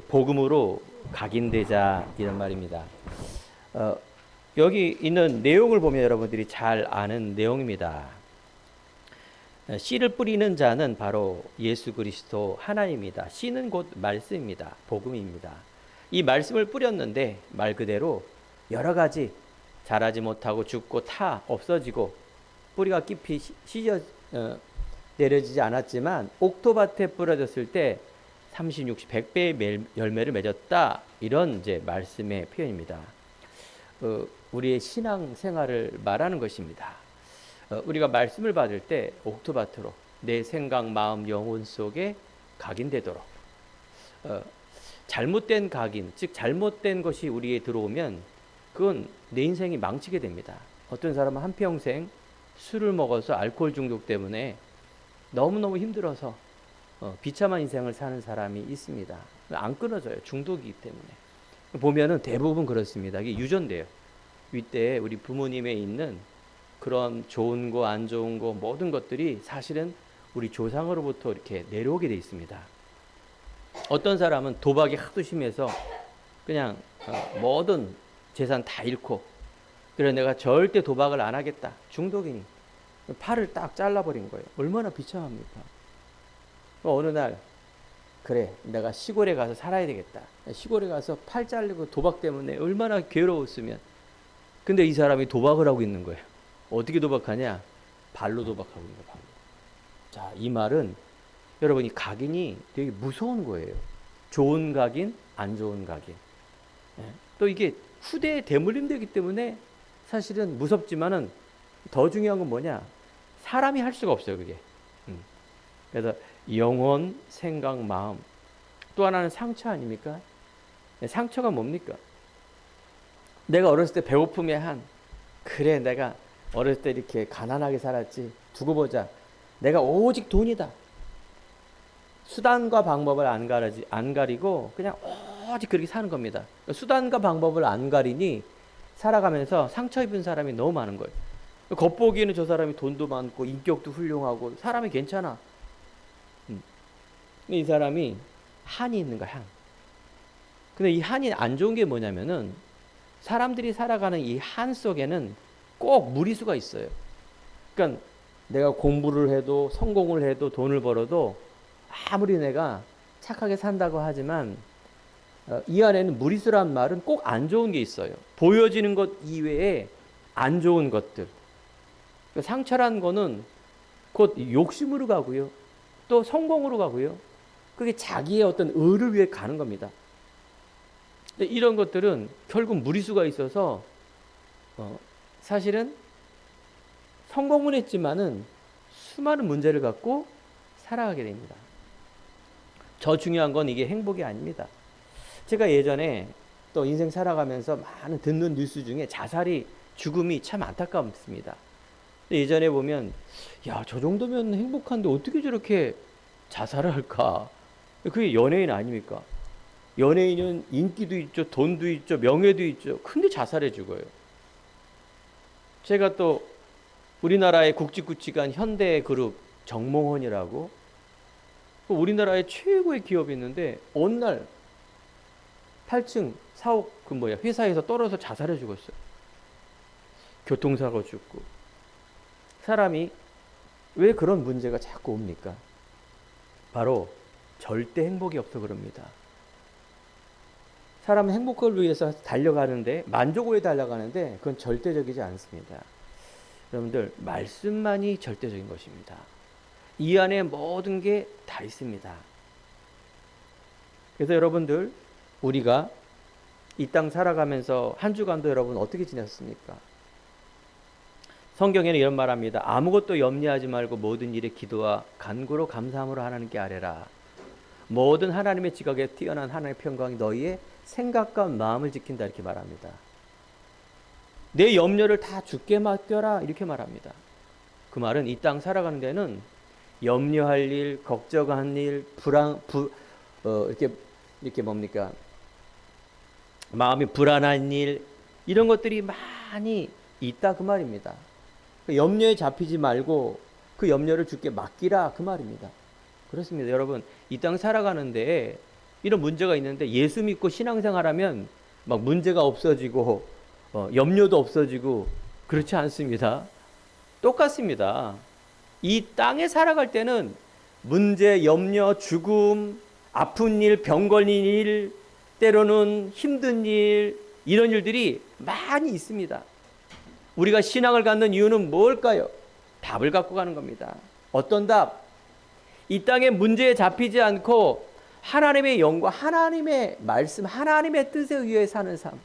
복음으로 각인되자 이런 말입니다. 여기 있는 내용을 보면 여러분들이 잘 아는 내용입니다. 씨를 뿌리는 자는 바로 예수 그리스도 하나님입니다. 씨는 곧 말씀입니다. 복음입니다. 이 말씀을 뿌렸는데 말 그대로 여러 가지 자라지 못하고 죽고 타 없어지고 뿌리가 깊이 내려지지 않았지만 옥토밭에 뿌려졌을 때 30, 60, 100배의 열매를 맺었다. 이런 이제 말씀의 표현입니다. 우리의 신앙 생활을 말하는 것입니다. 우리가 말씀을 받을 때 옥토밭으로 내 생각, 마음, 영혼 속에 각인되도록 잘못된 각인, 즉 잘못된 것이 우리에 들어오면 그건 내 인생이 망치게 됩니다. 어떤 사람은 한평생 술을 먹어서 알코올 중독 때문에 너무너무 힘들어서 비참한 인생을 사는 사람이 있습니다. 안 끊어져요. 중독이기 때문에. 보면은 대부분 그렇습니다. 이게 유전돼요. 윗대에 우리 부모님에 있는 그런 좋은 거, 안 좋은 거, 모든 것들이 사실은 우리 조상으로부터 이렇게 내려오게 돼 있습니다. 어떤 사람은 도박이 하도 심해서 그냥 모든 재산 다 잃고, 그래 내가 절대 도박을 안 하겠다. 중독이니. 팔을 딱 잘라버린 거예요. 얼마나 비참합니까? 어느 날 그래 내가 시골에 가서 살아야 되겠다. 시골에 가서 팔 잘리고 도박 때문에 얼마나 괴로웠으면. 근데 이 사람이 도박을 하고 있는 거예요. 어떻게 도박하냐? 발로 도박하고 있는 거예요. 발로. 자, 이 말은 여러분 이 각인이 되게 무서운 거예요. 좋은 각인, 안 좋은 각인. 또 이게 후대에 대물림되기 때문에 사실은 무섭지만은 더 중요한 건 뭐냐? 사람이 할 수가 없어요, 그게. 그래서 영혼, 생각, 마음. 또 하나는 상처 아닙니까? 상처가 뭡니까? 내가 어렸을 때 배고픔의 한, 그래 내가 어렸을 때 이렇게 가난하게 살았지. 두고 보자. 내가 오직 돈이다. 수단과 방법을 안 가리고 그냥 오직 그렇게 사는 겁니다. 수단과 방법을 안 가리니 살아가면서 상처 입은 사람이 너무 많은 거예요. 겉보기에는 저 사람이 돈도 많고 인격도 훌륭하고 사람이 괜찮아. 이 사람이 한이 있는 거야, 한. 근데 이 한이 안 좋은 게 뭐냐면은 사람들이 살아가는 이 한 속에는 꼭 무리수가 있어요. 그러니까 내가 공부를 해도 성공을 해도 돈을 벌어도 아무리 내가 착하게 산다고 하지만 이 안에는 무리수란 말은 꼭 안 좋은 게 있어요. 보여지는 것 이외에 안 좋은 것들. 상처란 거는 곧 욕심으로 가고요. 또 성공으로 가고요. 그게 자기의 어떤 의를 위해 가는 겁니다. 근데 이런 것들은 결국 무리수가 있어서 사실은 성공은 했지만은 수많은 문제를 갖고 살아가게 됩니다. 더 중요한 건 이게 행복이 아닙니다. 제가 예전에 또 인생 살아가면서 많은 듣는 뉴스 중에 자살이, 죽음이 참 안타깝습니다. 예전에 보면 야, 저 정도면 행복한데 어떻게 저렇게 자살을 할까? 그게 연예인 아닙니까? 연예인은 인기도 있죠, 돈도 있죠, 명예도 있죠. 근데 자살해 죽어요. 제가 또 우리나라의 굵직굵직한 현대그룹 정몽원이라고 우리나라의 최고의 기업이 있는데 어느 날 8층 사옥 회사에서 떨어져서 자살해 죽었어요. 교통사고 죽고. 사람이 왜 그런 문제가 자꾸 옵니까? 바로 절대 행복이 없어 그럽니다. 사람은 행복을 위해서 달려가는데, 만족을 위해 달려가는데 그건 절대적이지 않습니다. 여러분들, 말씀만이 절대적인 것입니다. 이 안에 모든 게 다 있습니다. 그래서 여러분들, 우리가 이 땅 살아가면서 한 주간도 여러분 어떻게 지냈습니까? 성경에는 이런 말합니다. 아무것도 염려하지 말고 모든 일에 기도와 간구로 감사함으로 하나님께 아뢰라. 모든 하나님의 지각에 뛰어난 하나님의 평강이 너희의 생각과 마음을 지킨다, 이렇게 말합니다. 내 염려를 다 주께 맡겨라, 이렇게 말합니다. 그 말은 이 땅 살아가는 데는 염려할 일, 걱정할 일, 이렇게 뭡니까? 마음이 불안한 일, 이런 것들이 많이 있다, 그 말입니다. 염려에 잡히지 말고 그 염려를 주께 맡기라, 그 말입니다. 그렇습니다. 여러분, 이 땅 살아가는데 이런 문제가 있는데 예수 믿고 신앙생활하면 막 문제가 없어지고 염려도 없어지고 그렇지 않습니다. 똑같습니다. 이 땅에 살아갈 때는 문제, 염려, 죽음, 아픈 일, 병 걸린 일, 때로는 힘든 일, 이런 일들이 많이 있습니다. 우리가 신앙을 갖는 이유는 뭘까요? 답을 갖고 가는 겁니다. 어떤 답? 이 땅의 문제에 잡히지 않고 하나님의 영과 하나님의 말씀, 하나님의 뜻에 의해 사는 삶.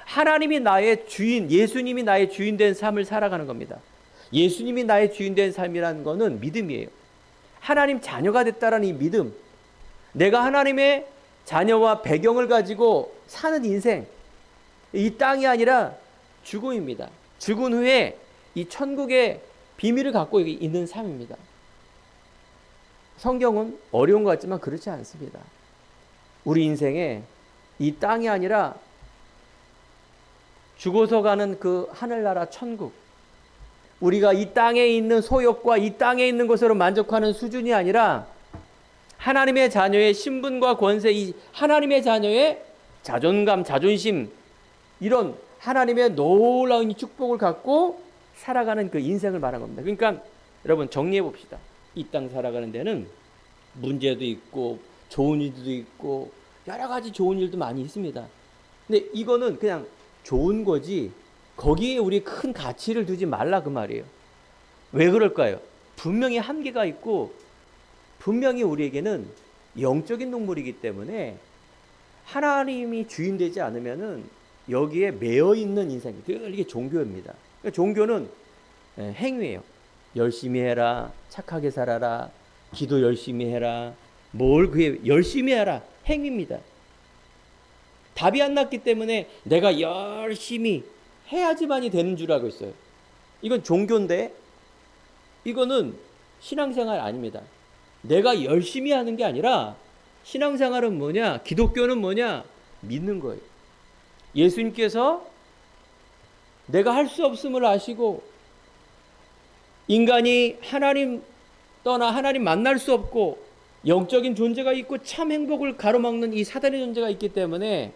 하나님이 나의 주인, 예수님이 나의 주인 된 삶을 살아가는 겁니다. 예수님이 나의 주인 된 삶이라는 것은 믿음이에요. 하나님 자녀가 됐다라는 이 믿음. 내가 하나님의 자녀와 배경을 가지고 사는 인생. 이 땅이 아니라 죽음입니다. 죽은 후에 이 천국의 비밀을 갖고 있는 삶입니다. 성경은 어려운 것 같지만 그렇지 않습니다. 우리 인생에 이 땅이 아니라 죽어서 가는 그 하늘나라 천국, 우리가 이 땅에 있는 소욕과 이 땅에 있는 것으로 만족하는 수준이 아니라 하나님의 자녀의 신분과 권세, 이 하나님의 자녀의 자존감, 자존심, 이런 하나님의 놀라운 축복을 갖고 살아가는 그 인생을 말한 겁니다. 그러니까 여러분 정리해 봅시다. 이 땅 살아가는 데는 문제도 있고 좋은 일도 있고 여러 가지 좋은 일도 많이 있습니다. 근데 이거는 그냥 좋은 거지 거기에 우리 큰 가치를 두지 말라 그 말이에요. 왜 그럴까요? 분명히 한계가 있고 분명히 우리에게는 영적인 동물이기 때문에 하나님이 주인 되지 않으면은 여기에 매여 있는 인생이 이게 종교입니다. 그러니까 종교는 행위예요. 열심히 해라, 착하게 살아라, 기도 열심히 해라, 뭘 그게 열심히 하라, 행위입니다. 답이 안 났기 때문에 내가 열심히 해야지만이 되는 줄 알고 있어요. 이건 종교인데 이거는 신앙생활 아닙니다. 내가 열심히 하는 게 아니라 신앙생활은 뭐냐? 기독교는 뭐냐? 믿는 거예요. 예수님께서 내가 할 수 없음을 아시고 인간이 하나님 떠나 하나님 만날 수 없고 영적인 존재가 있고 참 행복을 가로막는 이 사단의 존재가 있기 때문에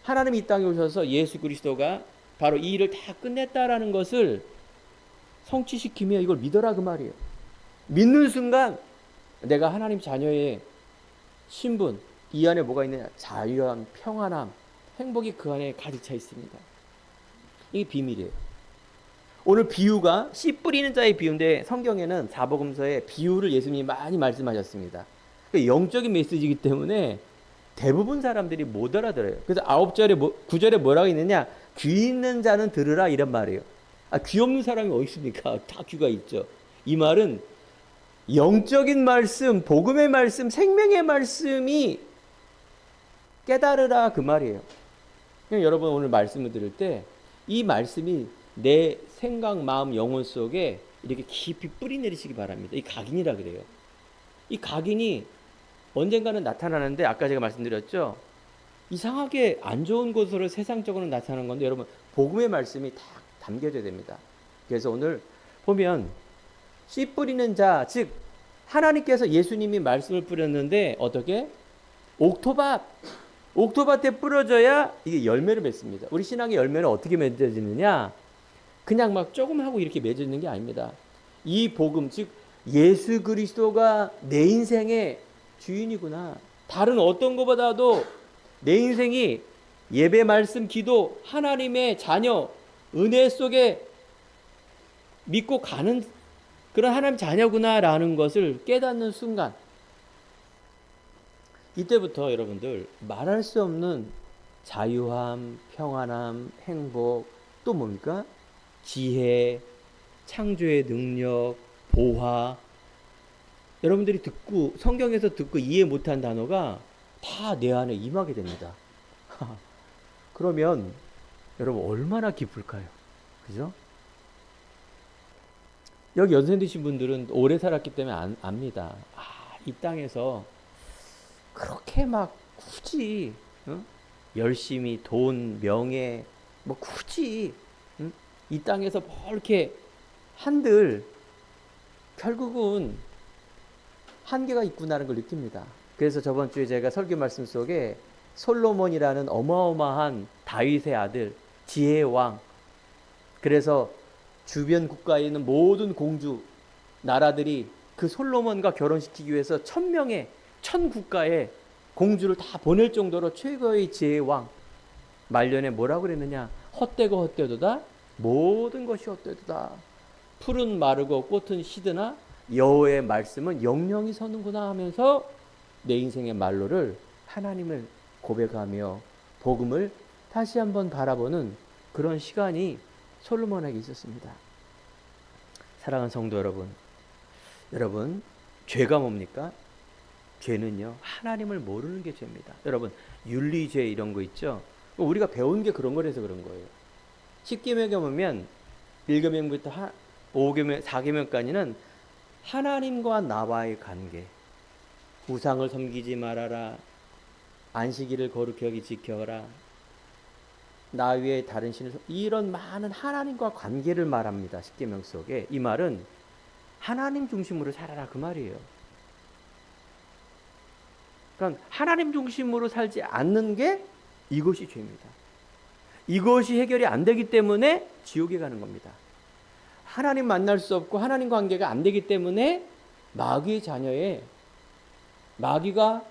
하나님이 이 땅에 오셔서 예수 그리스도가 바로 이 일을 다 끝냈다라는 것을 성취시키며 이걸 믿어라 그 말이에요. 믿는 순간 내가 하나님 자녀의 신분, 이 안에 뭐가 있느냐? 자유함, 평안함, 행복이 그 안에 가득 차 있습니다. 이게 비밀이에요. 오늘 비유가 씨 뿌리는 자의 비유인데 성경에는 사복음서에 비유를 예수님이 많이 말씀하셨습니다. 영적인 메시지이기 때문에 대부분 사람들이 못 알아들어요. 그래서 9절에 뭐라고 있느냐? 귀 있는 자는 들으라 이런 말이에요. 귀 없는 사람이 어디 있습니까? 다 귀가 있죠. 이 말은 영적인 말씀, 복음의 말씀, 생명의 말씀이 깨달으라 그 말이에요. 그냥 여러분 오늘 말씀을 들을 때 이 말씀이 내 생각, 마음, 영혼 속에 이렇게 깊이 뿌리 내리시기 바랍니다. 이 각인이라 그래요. 이 각인이 언젠가는 나타나는데 아까 제가 말씀드렸죠. 이상하게 안 좋은 곳으로 세상적으로 나타나는 건데 여러분 복음의 말씀이 다 담겨져야 됩니다. 그래서 오늘 보면 씨 뿌리는 자, 즉 하나님께서 예수님이 말씀을 뿌렸는데 어떻게? 옥토밭에 뿌려져야 이게 열매를 맺습니다. 우리 신앙의 열매는 어떻게 맺어지느냐? 그냥 막 조금 하고 이렇게 맺어지는 게 아닙니다. 이 복음, 즉 예수 그리스도가 내 인생의 주인이구나. 다른 어떤 것보다도 내 인생이 예배, 말씀, 기도, 하나님의 자녀, 은혜 속에 믿고 가는 그런 하나님 자녀구나라는 것을 깨닫는 순간 이때부터 여러분들 말할 수 없는 자유함, 평안함, 행복, 또 뭡니까? 지혜, 창조의 능력, 보화. 여러분들이 듣고 성경에서 듣고 이해 못한 단어가 다 내 안에 임하게 됩니다. 그러면 여러분 얼마나 기쁠까요? 그죠? 여기 연세 드신 분들은 오래 살았기 때문에 압니다. 이 땅에서 그렇게 막 굳이 열심히 돈, 명예 뭐 굳이 이 땅에서 뭐 이렇게 한들 결국은 한계가 있구나라는 걸 느낍니다. 그래서 저번 주에 제가 설교 말씀 속에 솔로몬이라는 어마어마한 다윗의 아들, 지혜의 왕, 그래서 주변 국가에 있는 모든 공주 나라들이 그 솔로몬과 결혼시키기 위해서 1000명의 1000국가의 공주를 다 보낼 정도로 최고의 지혜의 왕. 말년에 뭐라고 그랬느냐? 헛되고 헛되도다 모든 것이 헛되도다. 풀은 마르고 꽃은 시드나 여호와의 말씀은 영영이 서는구나 하면서 내 인생의 말로를 하나님을 고백하며 복음을 다시 한번 바라보는 그런 시간이 솔로몬에게 있었습니다. 사랑하는 성도 여러분, 죄가 뭡니까? 죄는요, 하나님을 모르는 게 죄입니다. 여러분, 윤리죄 이런 거 있죠? 우리가 배운 게 그런 거라서 그런 거예요. 10계명에 보면 1계명부터 5계명, 4계명까지는 하나님과 나와의 관계, 우상을 섬기지 말아라, 안식일을 거룩히 여기 지켜라, 나 외에 다른 신을 이런 많은 하나님과 관계를 말합니다. 10계명 속에. 이 말은 하나님 중심으로 살아라 그 말이에요. 그러니까 하나님 중심으로 살지 않는 게 이것이 죄입니다. 이것이 해결이 안 되기 때문에 지옥에 가는 겁니다. 하나님 만날 수 없고 하나님 관계가 안 되기 때문에 마귀의 자녀의 마귀가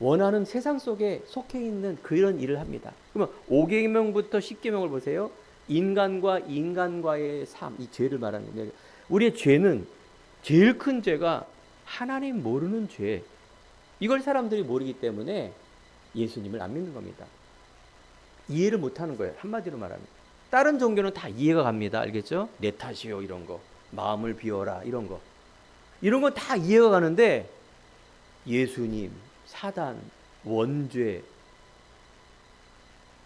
원하는 세상 속에 속해 있는 그런 일을 합니다. 그러면 5계명부터 10계명을 보세요. 인간과 인간과의 삶, 이 죄를 말하는 거예요. 우리의 죄는 제일 큰 죄가 하나님 모르는 죄. 이걸 사람들이 모르기 때문에 예수님을 안 믿는 겁니다. 이해를 못하는 거예요. 한마디로 말하면. 다른 종교는 다 이해가 갑니다. 알겠죠? 내 탓이요 이런 거. 마음을 비워라 이런 거. 이런 건 다 이해가 가는데 예수님, 사단, 원죄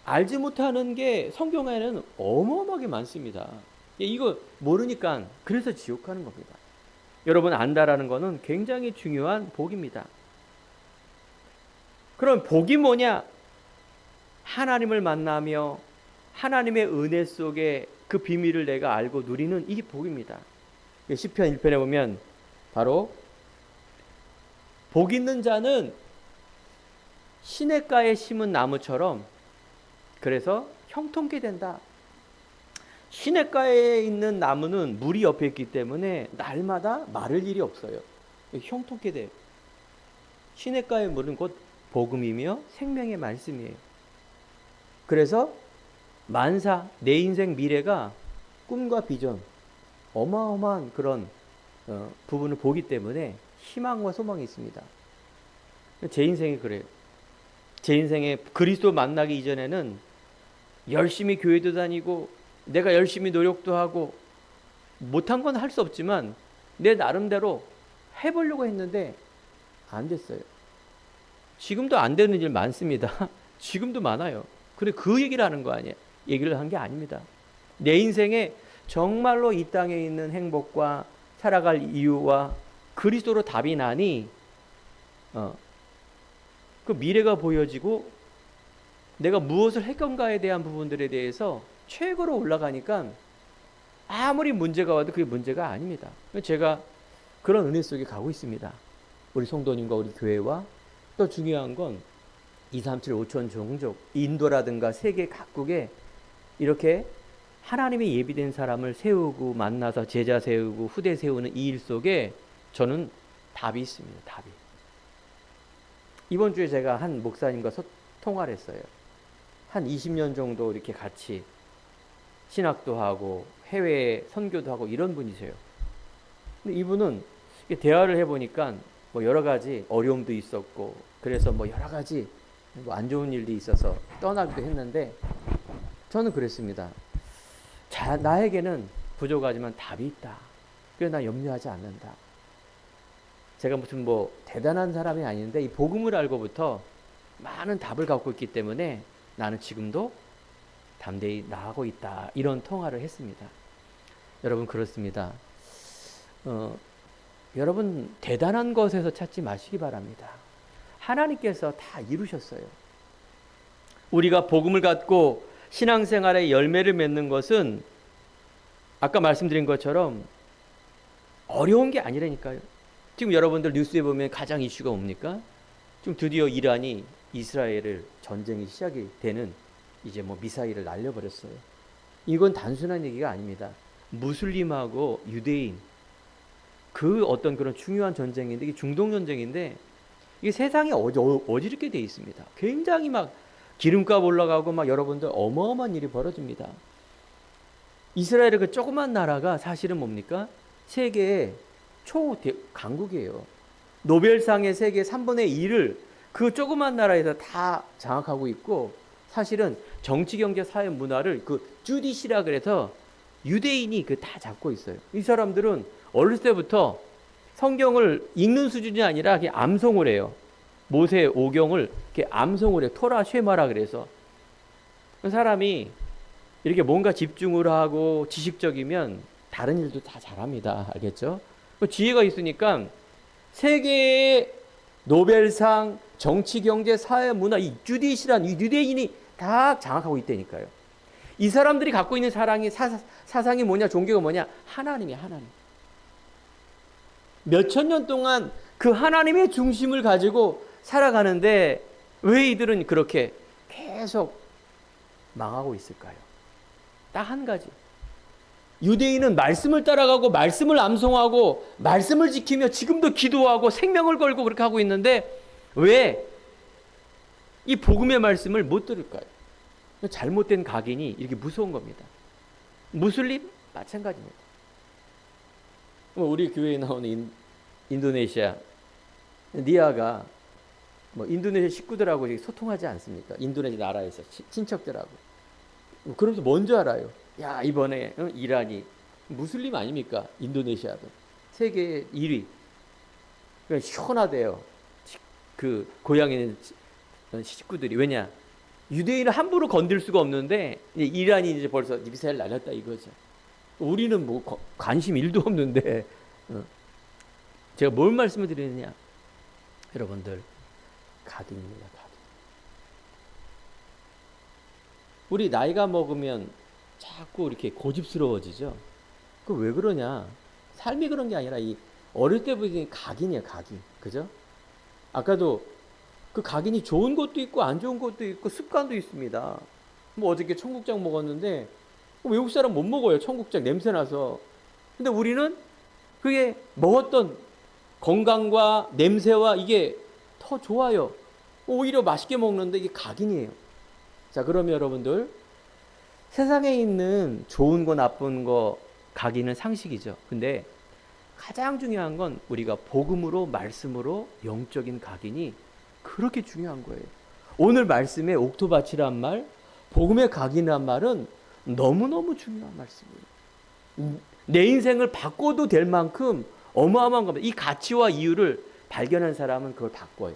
알지 못하는 게 성경에는 어마어마하게 많습니다. 이거 모르니까 그래서 지옥 가는 겁니다. 여러분 안다라는 거는 굉장히 중요한 복입니다. 그럼 복이 뭐냐? 하나님을 만나며 하나님의 은혜 속에 그 비밀을 내가 알고 누리는 이게 복입니다. 시편 1편에 보면 바로 복 있는 자는 시냇가에 심은 나무처럼 그래서 형통케 된다. 시냇가에 있는 나무는 물이 옆에 있기 때문에 날마다 마를 일이 없어요. 형통케 돼요. 시냇가의 물은 곧 복음이며 생명의 말씀이에요. 그래서 만사, 내 인생 미래가 꿈과 비전, 어마어마한 그런 부분을 보기 때문에 희망과 소망이 있습니다. 제 인생이 그래요. 제 인생에 그리스도 만나기 이전에는 열심히 교회도 다니고 내가 열심히 노력도 하고 못한 건 할 수 없지만 내 나름대로 해보려고 했는데 안 됐어요. 지금도 안 되는 일 많습니다. 지금도 많아요. 근데 그 얘기를 하는 거 아니에요. 얘기를 한 게 아닙니다. 내 인생에 정말로 이 땅에 있는 행복과 살아갈 이유와 그리스도로 답이 나니 그 미래가 보여지고 내가 무엇을 할 건가에 대한 부분들에 대해서 최고로 올라가니까 아무리 문제가 와도 그게 문제가 아닙니다. 제가 그런 은혜 속에 가고 있습니다. 우리 성도님과 우리 교회와 또 중요한 건 237 5천 종족 인도라든가 세계 각국에 이렇게 하나님의 예비된 사람을 세우고 만나서 제자 세우고 후대 세우는 이 일 속에 저는 답이 있습니다. 답이. 이번 주에 제가 한 목사님과 통화를 했어요. 한 20년 정도 이렇게 같이 신학도 하고 해외 선교도 하고 이런 분이세요. 근데 이분은 대화를 해보니까 뭐 여러 가지 어려움도 있었고 그래서 뭐 여러 가지 뭐 안 좋은 일도 있어서 떠나기도 했는데 저는 그랬습니다. 자, 나에게는 부족하지만 답이 있다. 그래서 나 염려하지 않는다. 제가 무슨 뭐 대단한 사람이 아닌데 이 복음을 알고부터 많은 답을 갖고 있기 때문에 나는 지금도 담대히 나아가고 있다. 이런 통화를 했습니다. 여러분 그렇습니다. 여러분 대단한 것에서 찾지 마시기 바랍니다. 하나님께서 다 이루셨어요. 우리가 복음을 갖고 신앙생활의 열매를 맺는 것은 아까 말씀드린 것처럼 어려운 게 아니라니까요. 지금 여러분들 뉴스에 보면 가장 이슈가 뭡니까? 지금 드디어 이란이 이스라엘을 전쟁이 시작이 되는 이제 뭐 미사일을 날려버렸어요. 이건 단순한 얘기가 아닙니다. 무슬림하고 유대인 그 어떤 그런 중요한 전쟁인데 이게 중동 전쟁인데 이게 세상에 어지럽게 돼 있습니다. 굉장히 막 기름값 올라가고 막 여러분들 어마어마한 일이 벌어집니다. 이스라엘의 그 조그만 나라가 사실은 뭡니까? 세계의 강국이에요. 노벨상의 세계 3분의 1을 그 조그만 나라에서 다 장악하고 있고 사실은 정치, 경제, 사회, 문화를 그 주디시라 그래서 유대인이 그 다 잡고 있어요. 이 사람들은 어렸을 때부터 성경을 읽는 수준이 아니라 그냥 암송을 해요. 모세 오경을 이렇게 암송을 해요. 토라 쉐마라 그래서. 그 사람이 이렇게 뭔가 집중을 하고 지식적이면 다른 일도 다 잘합니다. 알겠죠? 지혜가 있으니까 세계의 노벨상, 정치, 경제, 사회, 문화, 이 주디시란 이 유대인이 다 장악하고 있다니까요. 이 사람들이 갖고 있는 사상이 뭐냐, 종교가 뭐냐? 하나님이야, 하나님. 몇천 년 동안 그 하나님의 중심을 가지고 살아가는데 왜 이들은 그렇게 계속 망하고 있을까요? 딱 한 가지. 유대인은 말씀을 따라가고 말씀을 암송하고 말씀을 지키며 지금도 기도하고 생명을 걸고 그렇게 하고 있는데 왜 이 복음의 말씀을 못 들을까요? 잘못된 각인이 이렇게 무서운 겁니다. 무슬림 마찬가지입니다. 우리 교회에 나오는 인도네시아 니아가 뭐 인도네시아 식구들하고 소통하지 않습니까? 인도네시아 나라에서 친척들하고. 그러면서 뭔지 알아요? 야, 이번에 이란이 무슬림 아닙니까? 인도네시아도 세계 1위. 그러니까 시원하대요. 그 고향에 있는 식구들이. 왜냐? 유대인을 함부로 건들 수가 없는데 이란이 이제 벌써 미사일 날렸다 이거죠. 우리는 뭐 관심 1도 없는데 제가 뭘 말씀을 드리느냐? 여러분들 각인입니다. 각인. 우리 나이가 먹으면 자꾸 이렇게 고집스러워지죠. 그 왜 그러냐? 삶이 그런 게 아니라 이 어릴 때부터 각인이에요, 각인. 그죠? 아까도 그 각인이 좋은 것도 있고 안 좋은 것도 있고 습관도 있습니다. 뭐 어저께 청국장 먹었는데 외국 사람 못 먹어요. 청국장 냄새 나서. 근데 우리는 그게 먹었던 건강과 냄새와 이게 더 좋아요. 오히려 맛있게 먹는데 이게 각인이에요. 자, 그러면 여러분들 세상에 있는 좋은 거 나쁜 거 각인은 상식이죠. 근데 가장 중요한 건 우리가 복음으로 말씀으로 영적인 각인이 그렇게 중요한 거예요. 오늘 말씀에 옥토바치란 말, 복음의 각인이란 말은 너무너무 중요한 말씀이에요. 내 인생을 바꿔도 될 만큼 어마어마한 겁니다. 이 가치와 이유를 발견한 사람은 그걸 바꿔요.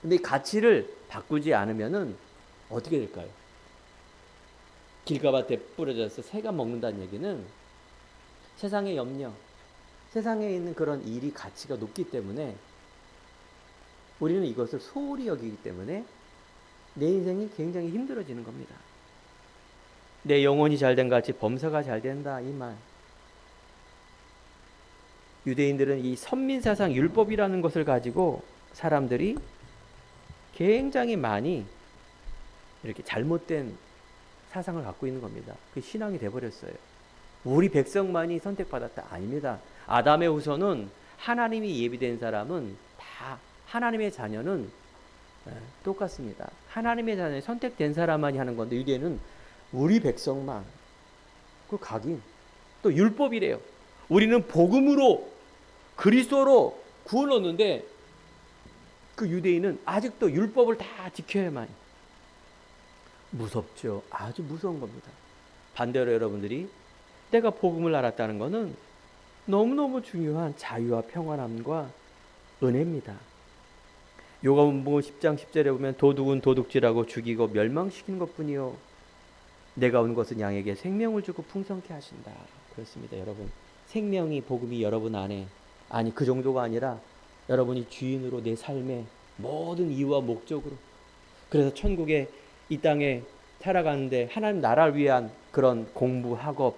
근데 이 가치를 바꾸지 않으면은 어떻게 될까요? 길가밭에 뿌려져서 새가 먹는다는 얘기는 세상의 염려, 세상에 있는 그런 일이 가치가 높기 때문에 우리는 이것을 소홀히 여기기 때문에 내 인생이 굉장히 힘들어지는 겁니다. 내 영혼이 잘된 같이 범사가 잘 된다, 이 말. 유대인들은 이 선민사상 율법이라는 것을 가지고 사람들이 굉장히 많이 이렇게 잘못된 사상을 갖고 있는 겁니다. 그 신앙이 돼버렸어요. 우리 백성만이 선택받았다? 아닙니다. 아담의 후손은 하나님이 예비된 사람은 다 하나님의 자녀는 똑같습니다. 하나님의 자녀에 선택된 사람만이 하는 건데 유대는 우리 백성만 그 각인 또 율법이래요. 우리는 복음으로 그리스도로 구원 얻는데 그 유대인은 아직도 율법을 다 지켜야만. 무섭죠. 아주 무서운 겁니다. 반대로 여러분들이 내가 복음을 알았다는 것은 너무너무 중요한 자유와 평안함과 은혜입니다. 요한복음 10장 10절에 보면 도둑은 도둑질하고 죽이고 멸망시키는 것뿐이요 내가 온 것은 양에게 생명을 주고 풍성케 하신다. 그렇습니다. 여러분, 생명이 복음이 여러분 안에, 아니 그 정도가 아니라 여러분이 주인으로 내 삶의 모든 이유와 목적으로, 그래서 천국에 이 땅에 살아가는데 하나님 나라를 위한 그런 공부, 학업,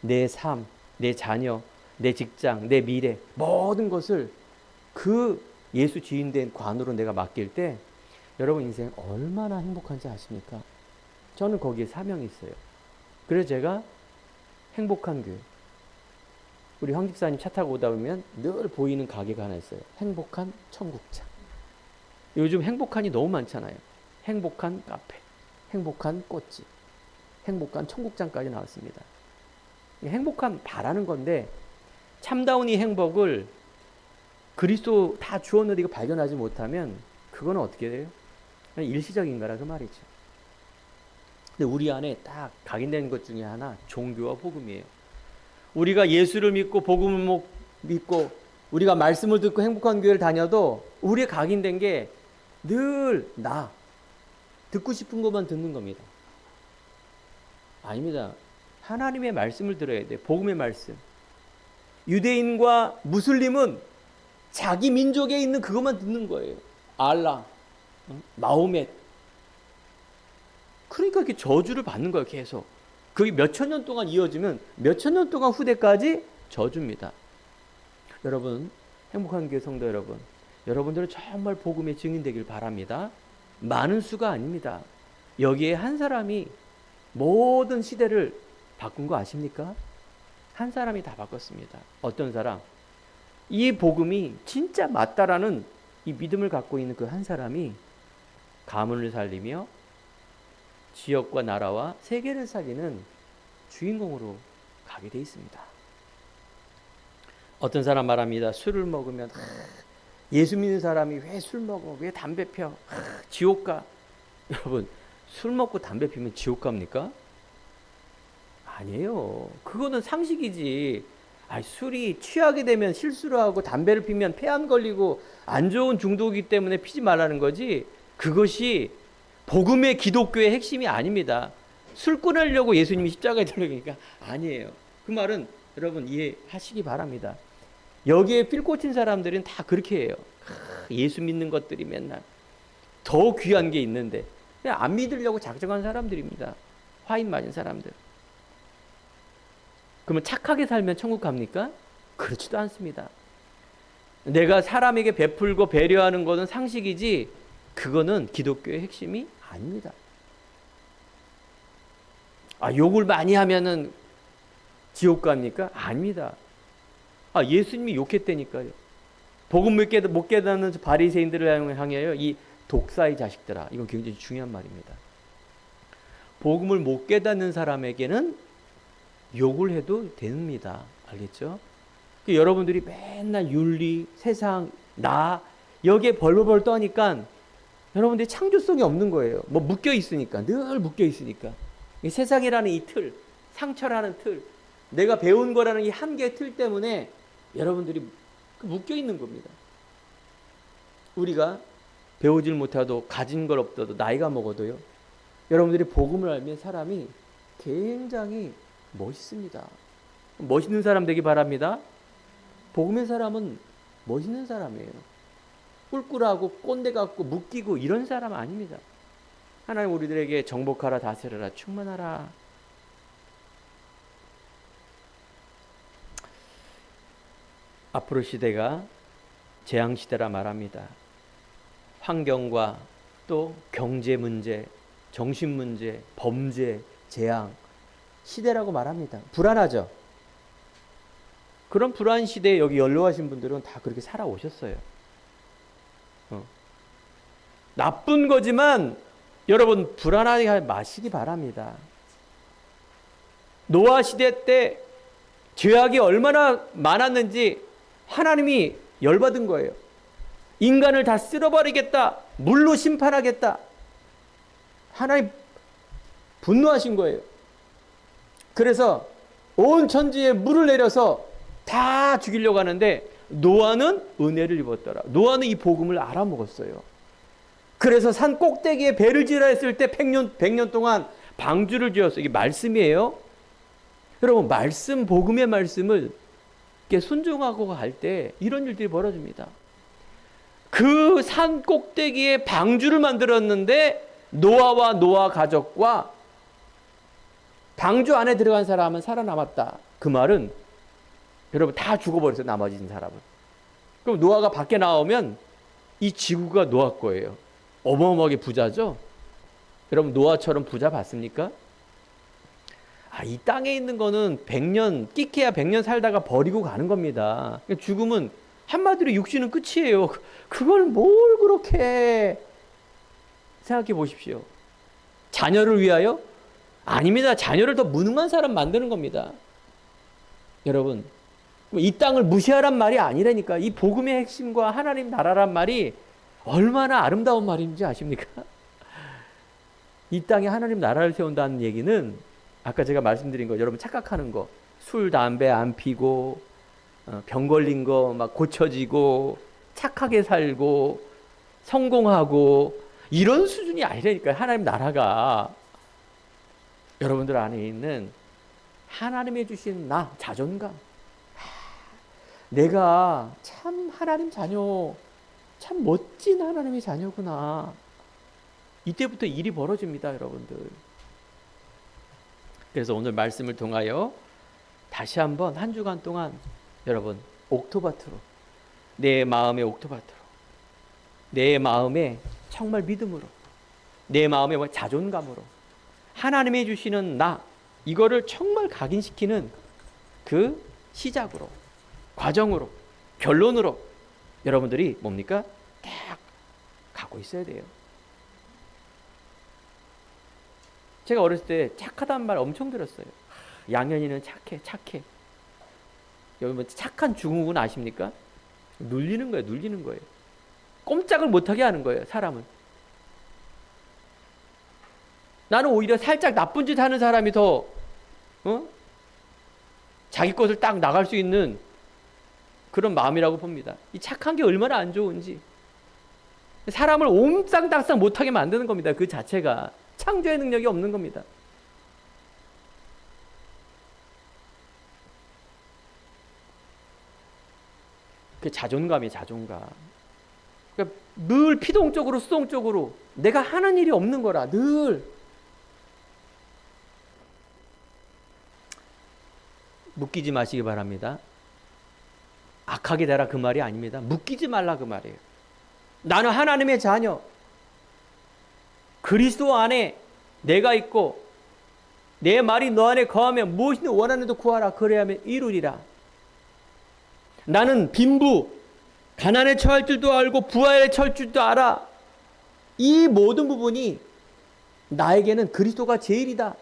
내 삶, 내 자녀, 내 직장, 내 미래 모든 것을 그 예수 지인된 관으로 내가 맡길 때 여러분 인생 얼마나 행복한지 아십니까? 저는 거기에 사명이 있어요. 그래서 제가 행복한 교회, 우리 황 집사님 차 타고 오다 보면 늘 보이는 가게가 하나 있어요. 행복한 청국장. 요즘 행복한이 너무 많잖아요. 행복한 카페, 행복한 꽃집, 행복한 청국장까지 나왔습니다. 행복한 바라는 건데 참다운 이 행복을 그리스도 다 주었는데 이거 발견하지 못하면 그거는 어떻게 돼요? 그냥 일시적인 거라 그 말이죠. 근데 우리 안에 딱 각인된 것 중에 하나 종교와 복음이에요. 우리가 예수를 믿고 복음을 믿고 우리가 말씀을 듣고 행복한 교회를 다녀도 우리의 각인된 게 늘 나 듣고 싶은 것만 듣는 겁니다. 아닙니다. 하나님의 말씀을 들어야 돼. 복음의 말씀. 유대인과 무슬림은 자기 민족에 있는 그것만 듣는 거예요. 알라, 마호멧. 그러니까 이렇게 저주를 받는 거예요. 계속. 그게 몇천 년 동안 이어지면 몇천 년 동안 후대까지 저주입니다. 여러분, 행복한 교회 성도 여러분, 여러분들은 정말 복음의 증인 되길 바랍니다. 많은 수가 아닙니다. 여기에 한 사람이 모든 시대를 바꾼 거 아십니까? 한 사람이 다 바꿨습니다. 어떤 사람? 이 복음이 진짜 맞다라는 이 믿음을 갖고 있는 그 한 사람이 가문을 살리며 지역과 나라와 세계를 살리는 주인공으로 가게 돼 있습니다. 어떤 사람 말합니다. 술을 먹으면 예수 믿는 사람이 왜 술 먹어? 왜 담배 펴? 지옥 가. 여러분, 술 먹고 담배 피면 지옥 갑니까? 아니에요. 그거는 상식이지. 술이 취하게 되면 실수를 하고 담배를 피면 폐암 걸리고 안 좋은 중독이기 때문에 피지 말라는 거지. 그것이 복음의 기독교의 핵심이 아닙니다. 술 끊으려고 예수님이 십자가에 들어가니까 아니에요. 그 말은 여러분 이해하시기 바랍니다. 여기에 필 꽂힌 사람들은 다 그렇게 해요. 예수 믿는 것들이 맨날 더 귀한 게 있는데 그냥 안 믿으려고 작정한 사람들입니다. 화인 맞은 사람들. 그러면 착하게 살면 천국 갑니까? 그렇지도 않습니다. 내가 사람에게 베풀고 배려하는 것은 상식이지 그거는 기독교의 핵심이 아닙니다. 욕을 많이 하면은 지옥 갑니까? 아닙니다. 예수님이 욕했다니까요. 복음 못 깨닫는 바리새인들을 향하여 이 독사의 자식들아. 이건 굉장히 중요한 말입니다. 복음을 못 깨닫는 사람에게는 욕을 해도 됩니다. 알겠죠? 여러분들이 맨날 윤리, 세상, 나 여기에 벌벌벌 떠니까 여러분들이 창조성이 없는 거예요. 묶여 있으니까. 늘 묶여 있으니까. 이 세상이라는 이 틀, 상처라는 틀, 내가 배운 거라는 이 한계의 틀 때문에 여러분들이 묶여 있는 겁니다. 우리가 배우질 못해도 가진 걸 없어도 나이가 먹어도요. 여러분들이 복음을 알면 사람이 굉장히 멋있습니다. 멋있는 사람 되기 바랍니다. 복음의 사람은 멋있는 사람이에요. 꿀꿀하고 꼰대 같고 묶이고 이런 사람 아닙니다. 하나님 우리들에게 정복하라, 다스려라, 충만하라. 앞으로 시대가 재앙시대라 말합니다. 환경과 또 경제 문제, 정신 문제, 범죄, 재앙 시대라고 말합니다. 불안하죠? 그런 불안 시대에 여기 연로하신 분들은 다 그렇게 살아오셨어요. 나쁜 거지만 여러분 불안하게 마시기 바랍니다. 노아 시대 때 죄악이 얼마나 많았는지 하나님이 열받은 거예요. 인간을 다 쓸어버리겠다. 물로 심판하겠다. 하나님 분노하신 거예요. 그래서 온 천지에 물을 내려서 다 죽이려고 하는데 노아는 은혜를 입었더라. 노아는 이 복음을 알아먹었어요. 그래서 산 꼭대기에 배를 지으라 했을 때 100년 동안 방주를 지었어요. 이게 말씀이에요. 여러분 말씀, 복음의 말씀을 순종하고 갈 때 이런 일들이 벌어집니다. 그 산 꼭대기에 방주를 만들었는데 노아와 노아 가족과 방주 안에 들어간 사람은 살아남았다. 그 말은 여러분 다 죽어버렸어요. 나머지 사람은. 그럼 노아가 밖에 나오면 이 지구가 노아 거예요. 어마어마하게 부자죠? 여러분 노아처럼 부자 봤습니까? 이 땅에 있는 거는 100년, 끼케야 100년 살다가 버리고 가는 겁니다. 죽음은 한마디로 육신은 끝이에요. 그걸 뭘 그렇게 생각해 보십시오. 자녀를 위하여? 아닙니다. 자녀를 더 무능한 사람 만드는 겁니다. 여러분, 이 땅을 무시하란 말이 아니라니까. 이 복음의 핵심과 하나님 나라란 말이 얼마나 아름다운 말인지 아십니까? 이 땅에 하나님 나라를 세운다는 얘기는 아까 제가 말씀드린 거, 여러분 착각하는 거, 술, 담배 안 피고, 병 걸린 거 막 고쳐지고, 착하게 살고, 성공하고, 이런 수준이 아니라니까요. 하나님 나라가. 여러분들 안에 있는 하나님이 주신 자존감. 내가 참 하나님 자녀, 참 멋진 하나님의 자녀구나. 이때부터 일이 벌어집니다, 여러분들. 그래서 오늘 말씀을 통하여 다시 한번 한 주간 동안 여러분 옥토바트로, 내 마음의 옥토바트로, 내 마음의 정말 믿음으로, 내 마음의 자존감으로 하나님이 주시는 이거를 정말 각인시키는 그 시작으로, 과정으로, 결론으로 여러분들이 뭡니까? 딱 가고 있어야 돼요. 제가 어렸을 때 착하다는 말 엄청 들었어요. 양현이는 착해. 여러분 착한 증후군 아십니까? 눌리는 거예요. 꼼짝을 못하게 하는 거예요, 사람은. 나는 오히려 살짝 나쁜 짓 하는 사람이 더 자기 것을 딱 나갈 수 있는 그런 마음이라고 봅니다. 이 착한 게 얼마나 안 좋은지. 사람을 옴쌍달싹 못하게 만드는 겁니다. 그 자체가 창조의 능력이 없는 겁니다. 그 자존감이에요, 자존감. 그러니까 늘 피동적으로 수동적으로 내가 하는 일이 없는 거라, 늘. 묶이지 마시기 바랍니다. 악하게 되라 그 말이 아닙니다. 묶이지 말라 그 말이에요. 나는 하나님의 자녀, 그리스도 안에 내가 있고 내 말이 너 안에 거하면 무엇이든 원하는 데 구하라, 그래야면 이루리라. 나는 빈부, 가난에 처할 줄도 알고 부하에 처할 줄도 알아. 이 모든 부분이 나에게는 그리스도가 제일이다.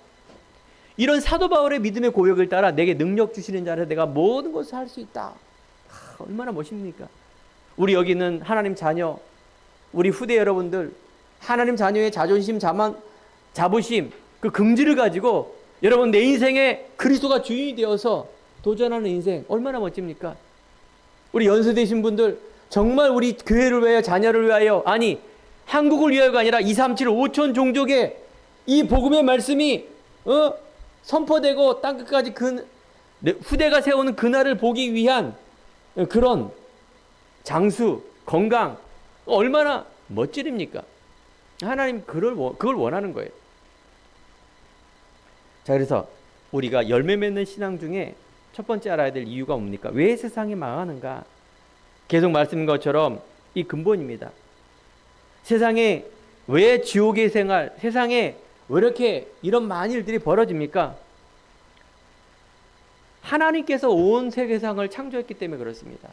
이런 사도 바울의 믿음의 고백을 따라 내게 능력 주시는 자를 내가 모든 것을 할 수 있다. 얼마나 멋있습니까? 우리 여기 있는 하나님 자녀, 우리 후대 여러분들, 하나님 자녀의 자존심, 자부심, 그 긍지를 가지고 여러분 내 인생에 그리스도가 주인이 되어서 도전하는 인생 얼마나 멋집니까? 우리 연세되신 분들 정말 우리 교회를 위하여, 자녀를 위하여, 아니 한국을 위하여가 아니라 2, 3, 7, 5천 종족의 이 복음의 말씀이 선포되고 땅끝까지 후대가 세우는 그날을 보기 위한 그런 장수, 건강 얼마나 멋지립니까? 하나님 그걸 원하는 거예요. 자, 그래서 우리가 열매 맺는 신앙 중에 첫 번째 알아야 될 이유가 뭡니까? 왜 세상이 망하는가? 계속 말씀인 것처럼 이 근본입니다. 세상에 왜 지옥의 생활, 세상에 왜 이렇게 이런 많은 일들이 벌어집니까? 하나님께서 온 세계상을 창조했기 때문에 그렇습니다.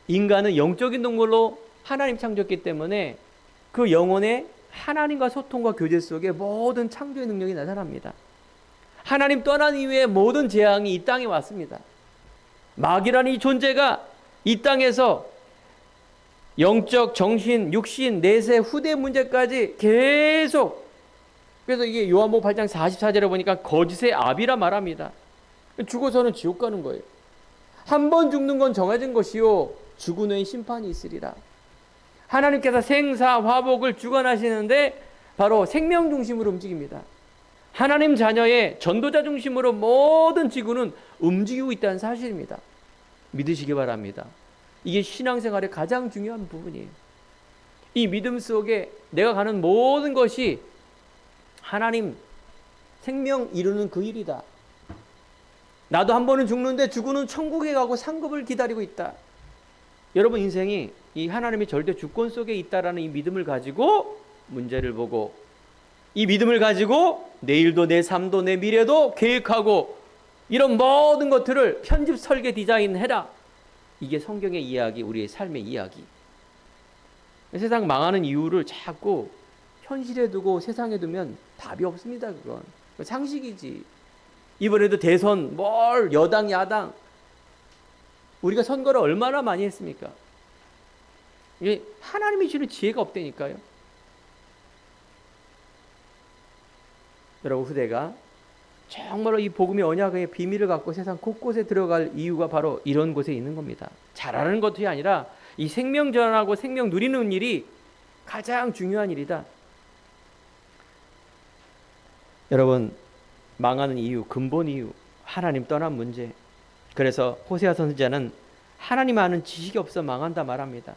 인간은 영적인 동물로 하나님 창조했기 때문에 그 영혼의 하나님과 소통과 교제 속에 모든 창조의 능력이 나타납니다. 하나님 떠난 이후에 모든 재앙이 이 땅에 왔습니다. 마귀라는 이 존재가 이 땅에서 영적, 정신, 육신, 내세, 후대 문제까지 계속, 그래서 이게 요한복음 8장 44절에 보니까 거짓의 아비라 말합니다. 죽어서는 지옥 가는 거예요. 한 번 죽는 건 정해진 것이요 죽은 후에 심판이 있으리라. 하나님께서 생사 화복을 주관하시는데 바로 생명 중심으로 움직입니다. 하나님 자녀의 전도자 중심으로 모든 지구는 움직이고 있다는 사실입니다. 믿으시기 바랍니다. 이게 신앙생활의 가장 중요한 부분이에요. 이 믿음 속에 내가 가는 모든 것이 하나님 생명 이루는 그 일이다. 나도 한 번은 죽는데 죽은 후 천국에 가고 상급을 기다리고 있다. 여러분 인생이 이 하나님의 절대 주권 속에 있다라는 이 믿음을 가지고 문제를 보고, 이 믿음을 가지고 내일도 내 삶도 내 미래도 계획하고, 이런 모든 것들을 편집 설계 디자인해라. 이게 성경의 이야기, 우리의 삶의 이야기. 세상 망하는 이유를 자꾸 현실에 두고 세상에 두면 답이 없습니다. 그건 상식이지. 이번에도 대선 뭘 여당 야당, 우리가 선거를 얼마나 많이 했습니까? 이게 하나님이 주는 지혜가 없다니까요. 여러분, 후대가 정말로 이 복음의 언약의 비밀을 갖고 세상 곳곳에 들어갈 이유가 바로 이런 곳에 있는 겁니다. 잘하는 것이 아니라 이 생명 전하고 생명 누리는 일이 가장 중요한 일이다. 여러분, 망하는 이유, 근본 이유, 하나님 떠난 문제. 그래서 호세아 선지자는 하나님 아는 지식이 없어 망한다 말합니다.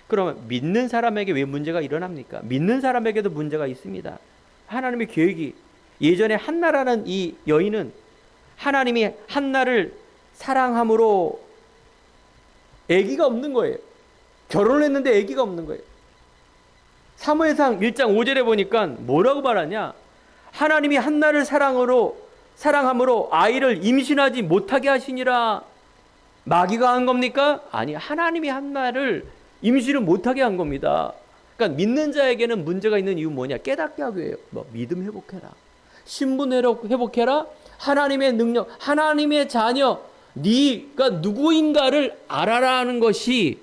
그러면 믿는 사람에게 왜 문제가 일어납니까? 믿는 사람에게도 문제가 있습니다. 하나님의 계획이, 예전에 한나라는 이 여인은 하나님이 한나를 사랑함으로 아기가 없는 거예요. 결혼을 했는데 아기가 없는 거예요. 사무엘상 1장 5절에 보니까 뭐라고 말하냐? 하나님이 한나를 사랑함으로 아이를 임신하지 못하게 하시니라. 마귀가 한 겁니까? 아니, 하나님이 한나를 임신을 못하게 한 겁니다. 그러니까 믿는 자에게는 문제가 있는 이유는 뭐냐? 깨닫게 하기 위해요. 믿음 회복해라, 신분 회복해라, 하나님의 능력, 하나님의 자녀, 네가 누구인가를 알아라는 것이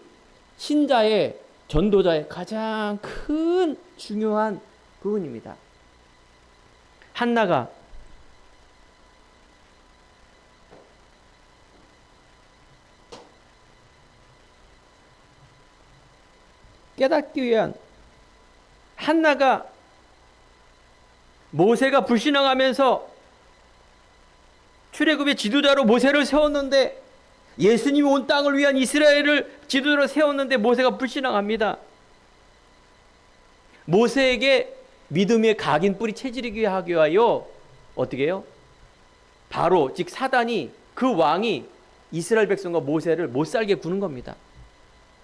신자의, 전도자의 가장 큰 중요한 부분입니다. 한나가 깨닫기 위한, 한나가 모세가 불신앙하면서 출애굽의 지도자로 모세를 세웠는데, 예수님이 온 땅을 위한 이스라엘을 지도자로 세웠는데 모세가 불신앙합니다. 모세에게 믿음의 각인 뿌리 체질이게 하기 위하여 어떻게 해요? 바로 즉 사단이, 그 왕이 이스라엘 백성과 모세를 못 살게 구는 겁니다.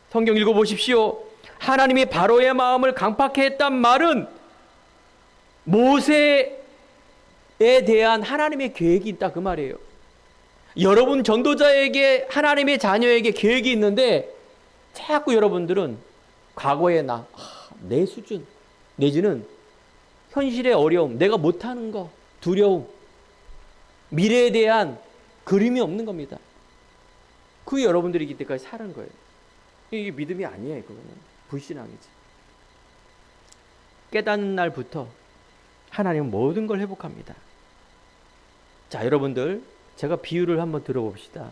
성경 읽어보십시오. 하나님이 바로의 마음을 강팍해 했단 말은 모세에 대한 하나님의 계획이 있다, 그 말이에요. 여러분 전도자에게, 하나님의 자녀에게 계획이 있는데 자꾸 여러분들은 과거의 내 수준, 내지는 현실의 어려움, 내가 못하는 거, 두려움, 미래에 대한 그림이 없는 겁니다. 그게 여러분들이 이때까지 사는 거예요. 이게 믿음이 아니에요. 그거는 불신앙이지. 깨닫는 날부터 하나님은 모든 걸 회복합니다. 자, 여러분들, 제가 비유를 한번 들어봅시다.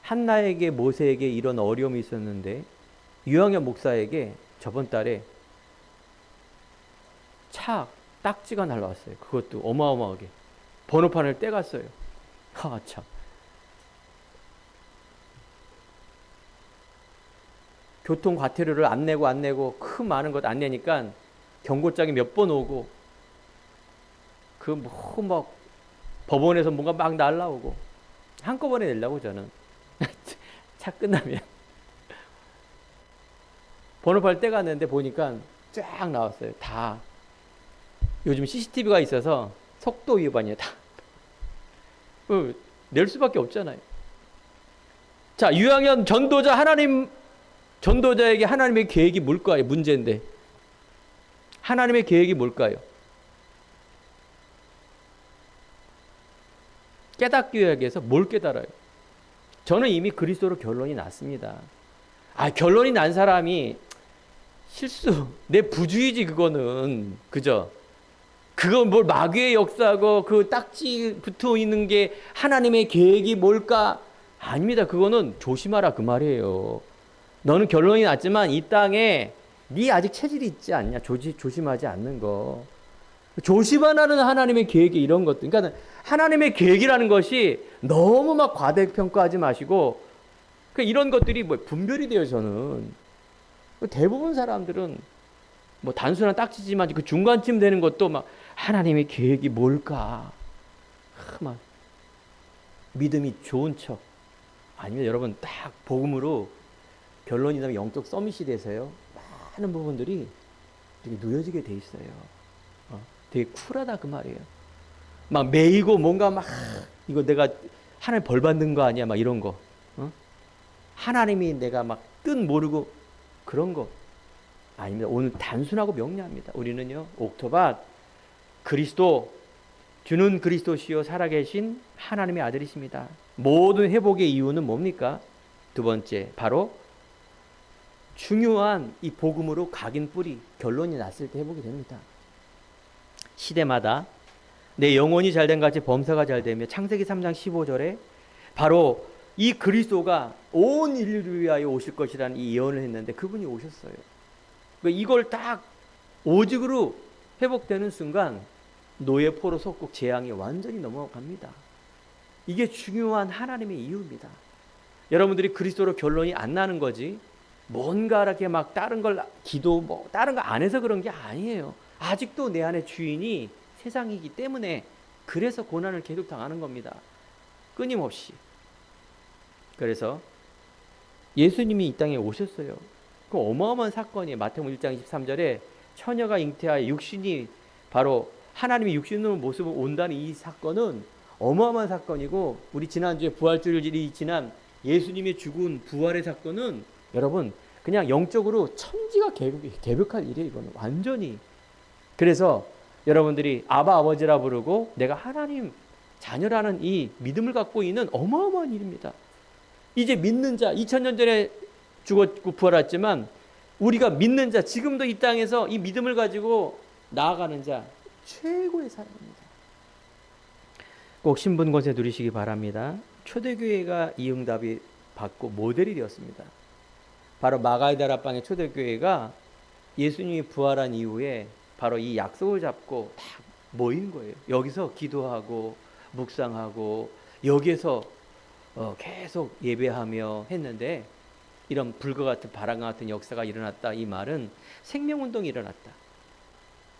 한나에게, 모세에게 이런 어려움이 있었는데 유영현 목사에게 저번 달에 차 딱지가 날라왔어요. 그것도 어마어마하게 번호판을 떼갔어요. 참. 교통 과태료를 안 내고 큰 많은 것 안 내니까 경고장이 몇 번 오고, 법원에서 뭔가 막 날라오고, 한꺼번에 내려고 저는 차 끝나면 번호판을 떼갔는데 보니까 쫙 나왔어요. 다 요즘 CCTV가 있어서 속도 위반이에요. 다 낼 수밖에 없잖아요. 자, 유영현 전도자에게 하나님의 계획이 뭘까요? 문제인데 하나님의 계획이 뭘까요? 깨닫기 위해서 뭘 깨달아요? 저는 이미 그리스도로 결론이 났습니다. 결론이 난 사람이 실수, 내 부주의지 그거는. 그죠? 그건 뭘 마귀의 역사고 그 딱지 붙어 있는 게 하나님의 계획이 뭘까? 아닙니다. 그거는 조심하라 그 말이에요. 너는 결론이 났지만 이 땅에 네 아직 체질이 있지 않냐? 조심하지 않는 거. 조심하라는 하나님의 계획이 이런 것들. 그러니까 하나님의 계획이라는 것이 너무 막 과대평가하지 마시고, 이런 것들이 분별이 돼요. 저는 대부분 사람들은 단순한 딱지지만 그 중간쯤 되는 것도 막 하나님의 계획이 뭘까? 막 믿음이 좋은 척. 아니면 여러분 딱 복음으로 결론이 나면 영적 서밋이 돼서요. 많은 부분들이 되게 누려지게 돼 있어요. 되게 쿨하다 그 말이에요. 막 매이고 뭔가 막 이거 내가 하나님 벌 받는 거 아니야? 막 이런 거. 하나님이 내가 막 뜻 모르고 그런 거 아닙니다. 오늘 단순하고 명료합니다. 우리는요, 옥토밭 그리스도, 주는 그리스도시요 살아계신 하나님의 아들이십니다. 모든 회복의 이유는 뭡니까? 두 번째, 바로 중요한 이 복음으로 각인 뿌리, 결론이 났을 때 회복이 됩니다. 시대마다 내 영혼이 잘된 같이 범사가 잘되며, 창세기 3장 15절에 바로 이 그리스도가 온 인류를 위하여 오실 것이라는 이 예언을 했는데 그분이 오셨어요. 이걸 딱 오직으로 회복되는 순간 노예포로 속국 재앙이 완전히 넘어갑니다. 이게 중요한 하나님의 이유입니다. 여러분들이 그리스도로 결론이 안 나는 거지, 뭔가 이렇게 막 다른 걸 기도 뭐 다른 거 안 해서 그런 게 아니에요. 아직도 내 안에 주인이 세상이기 때문에, 그래서 고난을 계속 당하는 겁니다. 끊임없이. 그래서 예수님이 이 땅에 오셨어요. 그 어마어마한 사건이에요. 마태복음 1장 23절에 처녀가 잉태하여 육신이 바로 하나님의 육신으로 모습을 온다는 이 사건은 어마어마한 사건이고, 우리 지난주에 부활주일이 지난 예수님의 죽은 부활의 사건은 여러분 그냥 영적으로 천지가 개벽할 일이에요. 이거는 완전히. 그래서 여러분들이 아바 아버지라 부르고 내가 하나님 자녀라는 이 믿음을 갖고 있는 어마어마한 일입니다. 이제 믿는 자, 2000년 전에 죽었고 부활했지만 우리가 믿는 자, 지금도 이 땅에서 이 믿음을 가지고 나아가는 자, 최고의 사람입니다. 꼭 신분 권세 누리시기 바랍니다. 초대교회가 이 응답이 받고 모델이 되었습니다. 바로 마가의 다락방의 초대교회가 예수님이 부활한 이후에 바로 이 약속을 잡고 다 모인 거예요. 여기서 기도하고 묵상하고 여기에서 계속 예배하며 했는데, 이런 불과 같은 바람과 같은 역사가 일어났다. 이 말은 생명운동이 일어났다.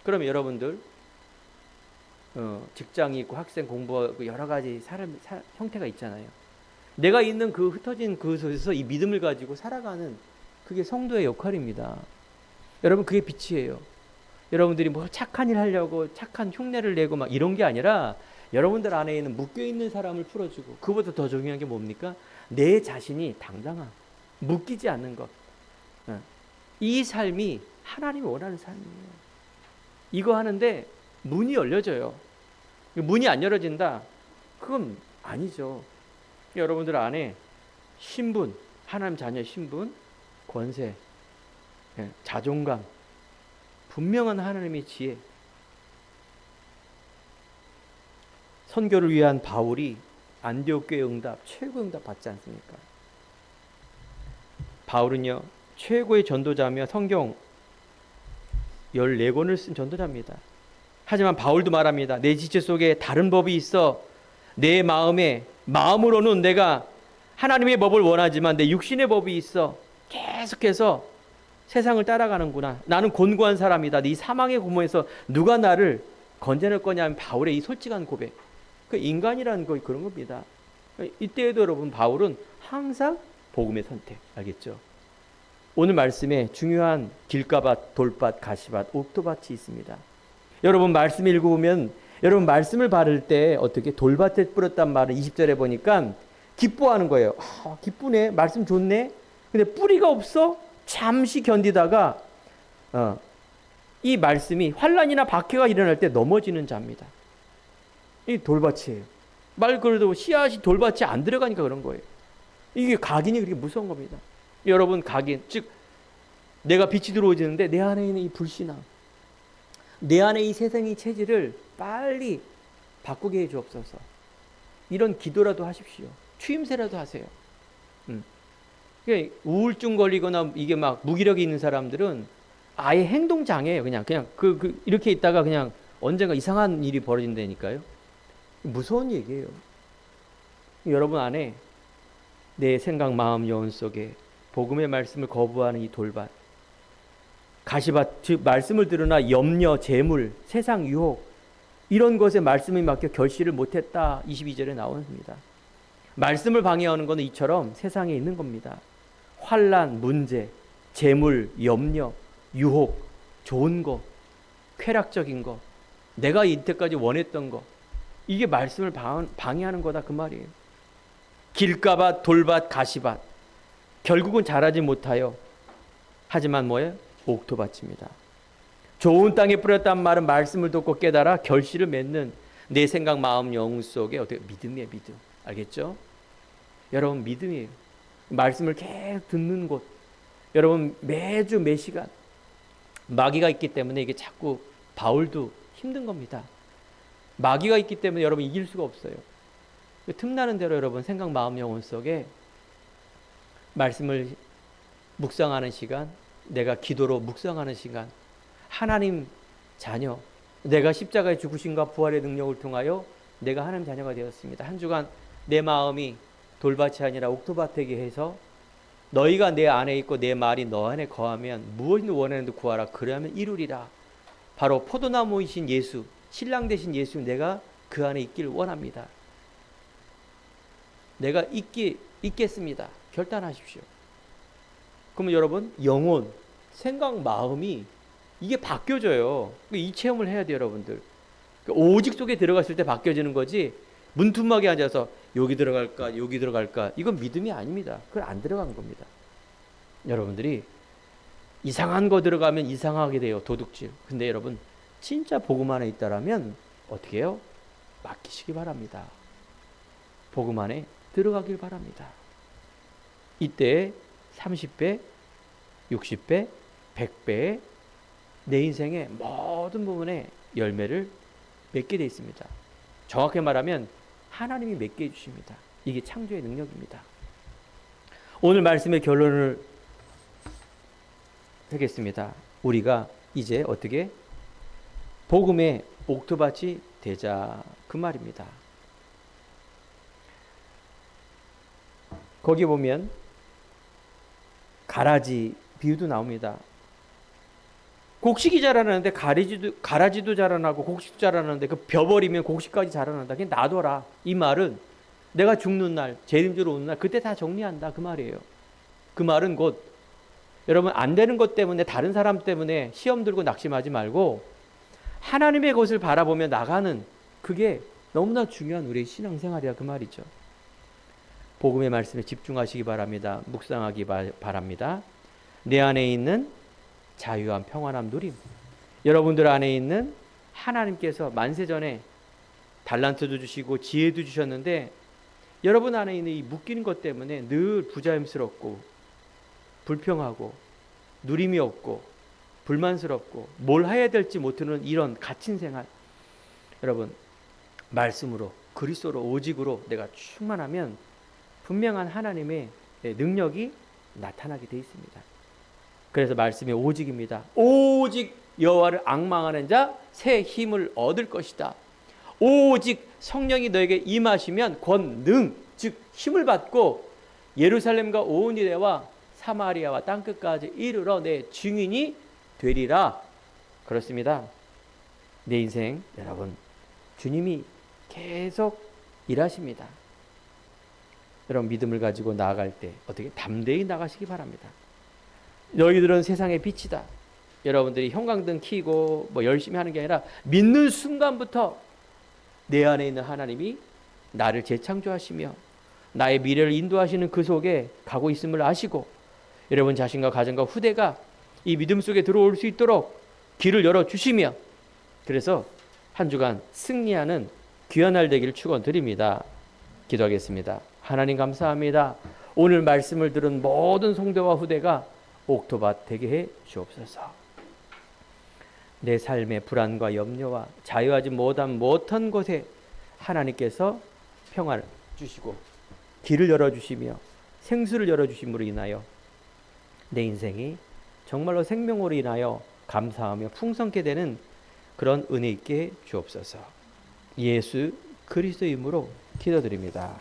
그러면 여러분들 직장이 있고 학생 공부하고 여러 가지 형태가 있잖아요. 내가 있는 그 흩어진 그 속에서 이 믿음을 가지고 살아가는, 그게 성도의 역할입니다. 여러분, 그게 빛이에요. 여러분들이 뭐 착한 일 하려고 착한 흉내를 내고 막 이런 게 아니라, 여러분들 안에 있는 묶여있는 사람을 풀어주고, 그보다 더 중요한 게 뭡니까? 내 자신이 당당함, 묶이지 않는 것. 이 삶이 하나님이 원하는 삶이에요. 이거 하는데 문이 열려져요. 문이 안 열어진다? 그건 아니죠. 여러분들 안에 신분, 하나님 자녀의 신분, 권세, 자존감, 분명한 하나님의 지혜. 선교를 위한 바울이 안디옥 교회 응답, 최고 응답 받지 않습니까? 바울은요, 최고의 전도자며 성경 14권을 쓴 전도자입니다. 하지만 바울도 말합니다. 내 지체 속에 다른 법이 있어 내 마음으로는 내가 하나님의 법을 원하지만 내 육신의 법이 있어 계속해서 세상을 따라가는구나. 나는 곤고한 사람이다. 이 사망의 고문에서 누가 나를 건져낼 거냐면 바울의 이 솔직한 고백. 그 인간이라는 거 그런 겁니다. 이때에도 여러분 바울은 항상 복음의 선택, 알겠죠? 오늘 말씀에 중요한 길가밭, 돌밭, 가시밭, 옥토밭이 있습니다. 여러분 말씀 읽어보면, 여러분 말씀을 바를 때 어떻게 돌밭에 뿌렸단 말을 20절에 보니까 기뻐하는 거예요. 기쁘네, 말씀 좋네. 근데 뿌리가 없어? 잠시 견디다가 이 말씀이 환난이나 박해가 일어날 때 넘어지는 자입니다. 이 돌밭이에요. 말 그래도 씨앗이 돌밭에 안 들어가니까 그런 거예요. 이게 각인이 그렇게 무서운 겁니다. 여러분, 각인, 즉 내가 빛이 들어오지는데 내 안에 있는 이 불신앙, 내 안에 이 세상의 체질을 빨리 바꾸게 해 주옵소서. 이런 기도라도 하십시오. 추임새라도 하세요. 우울증 걸리거나 이게 막 무기력이 있는 사람들은 아예 행동 장애예요. 그냥 이렇게 있다가 그냥 언젠가 이상한 일이 벌어진다니까요. 무서운 얘기예요. 여러분 안에 내 생각, 마음, 영혼 속에 복음의 말씀을 거부하는 이 돌밭, 가시밭, 즉 말씀을 들으나 염려, 재물, 세상 유혹, 이런 것에 말씀이 맡겨 결실을 못했다. 22절에 나옵니다. 말씀을 방해하는 것은 이처럼 세상에 있는 겁니다. 환난, 문제, 재물, 염려, 유혹, 좋은 거, 쾌락적인 거, 내가 이때까지 원했던 거, 이게 말씀을 방해하는 거다 그 말이에요. 길가밭, 돌밭, 가시밭, 결국은 자라지 못하여 하지만 뭐예요? 옥토밭입니다. 좋은 땅에 뿌렸단 말은 말씀을 듣고 깨달아 결실을 맺는 내 생각, 마음, 영혼 속에 어떻게 믿음이에요, 믿음. 알겠죠? 여러분 믿음이에요. 말씀을 계속 듣는 곳. 여러분 매주 매 시간 마귀가 있기 때문에 이게 자꾸 바울도 힘든 겁니다. 마귀가 있기 때문에 여러분 이길 수가 없어요. 틈나는 대로 여러분 생각, 마음, 영혼 속에 말씀을 묵상하는 시간, 내가 기도로 묵상하는 시간, 하나님 자녀, 내가 십자가의 죽으심과 부활의 능력을 통하여 내가 하나님 자녀가 되었습니다. 한 주간 내 마음이 돌밭이 아니라 옥토밭 되게 해서 너희가 내 안에 있고 내 말이 너 안에 거하면 무엇을 원하는데 구하라. 그러면 이루리라. 바로 포도나무이신 예수, 신랑 되신 예수, 내가 그 안에 있기를 원합니다. 내가 있겠습니다. 결단하십시오. 그러면 여러분 영혼, 생각, 마음이 이게 바뀌어져요. 이 체험을 해야 돼요, 여러분들. 오직 속에 들어갔을 때 바뀌어지는 거지. 문틈막에 앉아서 여기 들어갈까, 여기 들어갈까, 이건 믿음이 아닙니다. 그건 안 들어간 겁니다. 여러분들이 이상한 거 들어가면 이상하게 돼요, 도둑질. 근데 여러분 진짜 복음 안에 있다라면 어떻게 해요? 맡기시기 바랍니다. 복음 안에 들어가길 바랍니다. 이때 30배, 60배, 100배의 내 인생의 모든 부분에 열매를 맺게 되어 있습니다. 정확히 말하면 하나님이 맺게 해주십니다. 이게 창조의 능력입니다. 오늘 말씀의 결론을 하겠습니다. 우리가 이제 어떻게 복음의 옥토밭이 되자 그 말입니다. 거기 보면 가라지 비유도 나옵니다. 곡식이 자라나는데 가라지도 자라나고 곡식도 자라나는데 그 벼버리면 곡식까지 자라난다. 그냥 놔둬라. 이 말은 내가 죽는 날, 재림주로 오는 날 그때 다 정리한다 그 말이에요. 그 말은 곧 여러분 안 되는 것 때문에 다른 사람 때문에 시험 들고 낙심하지 말고 하나님의 것을 바라보며 나가는 그게 너무나 중요한 우리의 신앙생활이야 그 말이죠. 복음의 말씀에 집중하시기 바랍니다. 묵상하기 바랍니다. 내 안에 있는 자유함, 평안함, 누림. 여러분들 안에 있는 하나님께서 만세전에 달란트도 주시고 지혜도 주셨는데 여러분 안에 있는 이 묶이는 것 때문에 늘 부자연스럽고 불평하고 누림이 없고 불만스럽고 뭘 해야 될지 못하는 이런 갇힌 생활. 여러분 말씀으로 그리스도로 오직으로 내가 충만하면 분명한 하나님의 능력이 나타나게 되어 있습니다. 그래서 말씀이 오직입니다. 오직 여호와를 앙망하는 자 새 힘을 얻을 것이다. 오직 성령이 너에게 임하시면 권능 즉 힘을 받고 예루살렘과 온 유대와 사마리아와 땅끝까지 이르러 내 증인이 되리라. 그렇습니다. 내 인생 여러분 주님이 계속 일하십니다. 여러분 믿음을 가지고 나아갈 때 어떻게 담대히 나가시기 바랍니다. 너희들은 세상의 빛이다. 여러분들이 형광등 켜고 뭐 열심히 하는 게 아니라 믿는 순간부터 내 안에 있는 하나님이 나를 재창조하시며 나의 미래를 인도하시는 그 속에 가고 있음을 아시고 여러분 자신과 가정과 후대가 이 믿음 속에 들어올 수 있도록 길을 열어주시며 그래서 한 주간 승리하는 귀한 날 되기를 축원드립니다. 기도하겠습니다. 하나님 감사합니다. 오늘 말씀을 들은 모든 성도와 후대가 옥토밭 되게 해 주옵소서. 내 삶의 불안과 염려와 자유하지 못한 곳에 하나님께서 평화를 주시고 길을 열어주시며 생수를 열어주심으로 인하여 내 인생이 정말로 생명으로 인하여 감사하며 풍성케 되는 그런 은혜 있게 해 주옵소서. 예수 그리스도의 이름으로 기도드립니다.